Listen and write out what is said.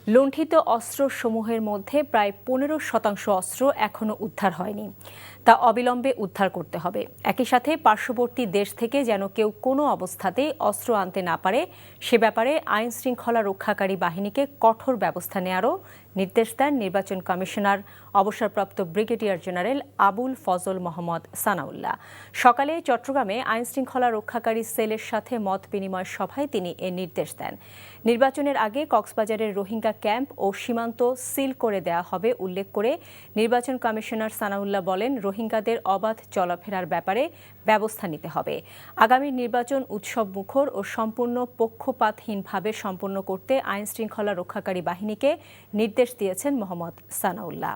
লুণ্ঠিত অস্ত্রসমূহের মধ্যে প্রায় 15% অস্ত্র এখনও উদ্ধার হয়নি। তা অবিলম্বে উদ্ধার করতে হবে। একই সাথে পার্শ্ববর্তী দেশ থেকে যেন কেউ কোনো অবস্থাতেই অস্ত্র আনতে না পারে সে ব্যাপারে আইন শৃঙ্খলা রক্ষাকারী বাহিনীকে কঠোর ব্যবস্থা নেওয়ারও নির্দেশ দেন নির্বাচন কমিশনার অবসরপ্রাপ্ত ব্রিগেডিয়ার জেনারেল আবুল ফজল মোহাম্মদ সানাউল্লাহ। সকালে চট্টগ্রামে আইন শৃঙ্খলা রক্ষাকারী সেলের সাথে মত বিনিময় সভায় তিনি এ নির্দেশ দেন। নির্বাচনের আগে কক্সবাজারের রোহিঙ্গা ক্যাম্প ও সীমান্ত সিল করে দেওয়া হবে উল্লেখ করে নির্বাচন কমিশনার সানাউল্লাহ বলেন, রোহিঙ্গাদের অবাধ চলাফেরার ব্যাপারে ব্যবস্থা নিতে হবে। আগামী নির্বাচন উৎসব মুখর ও সম্পূর্ণ পক্ষপাতহীনভাবে সম্পন্ন করতে আইন শৃঙ্খলা রক্ষাকারী বাহিনীকে নির্দেশ দিয়েছেন মোহাম্মদ সানাউল্লাহ।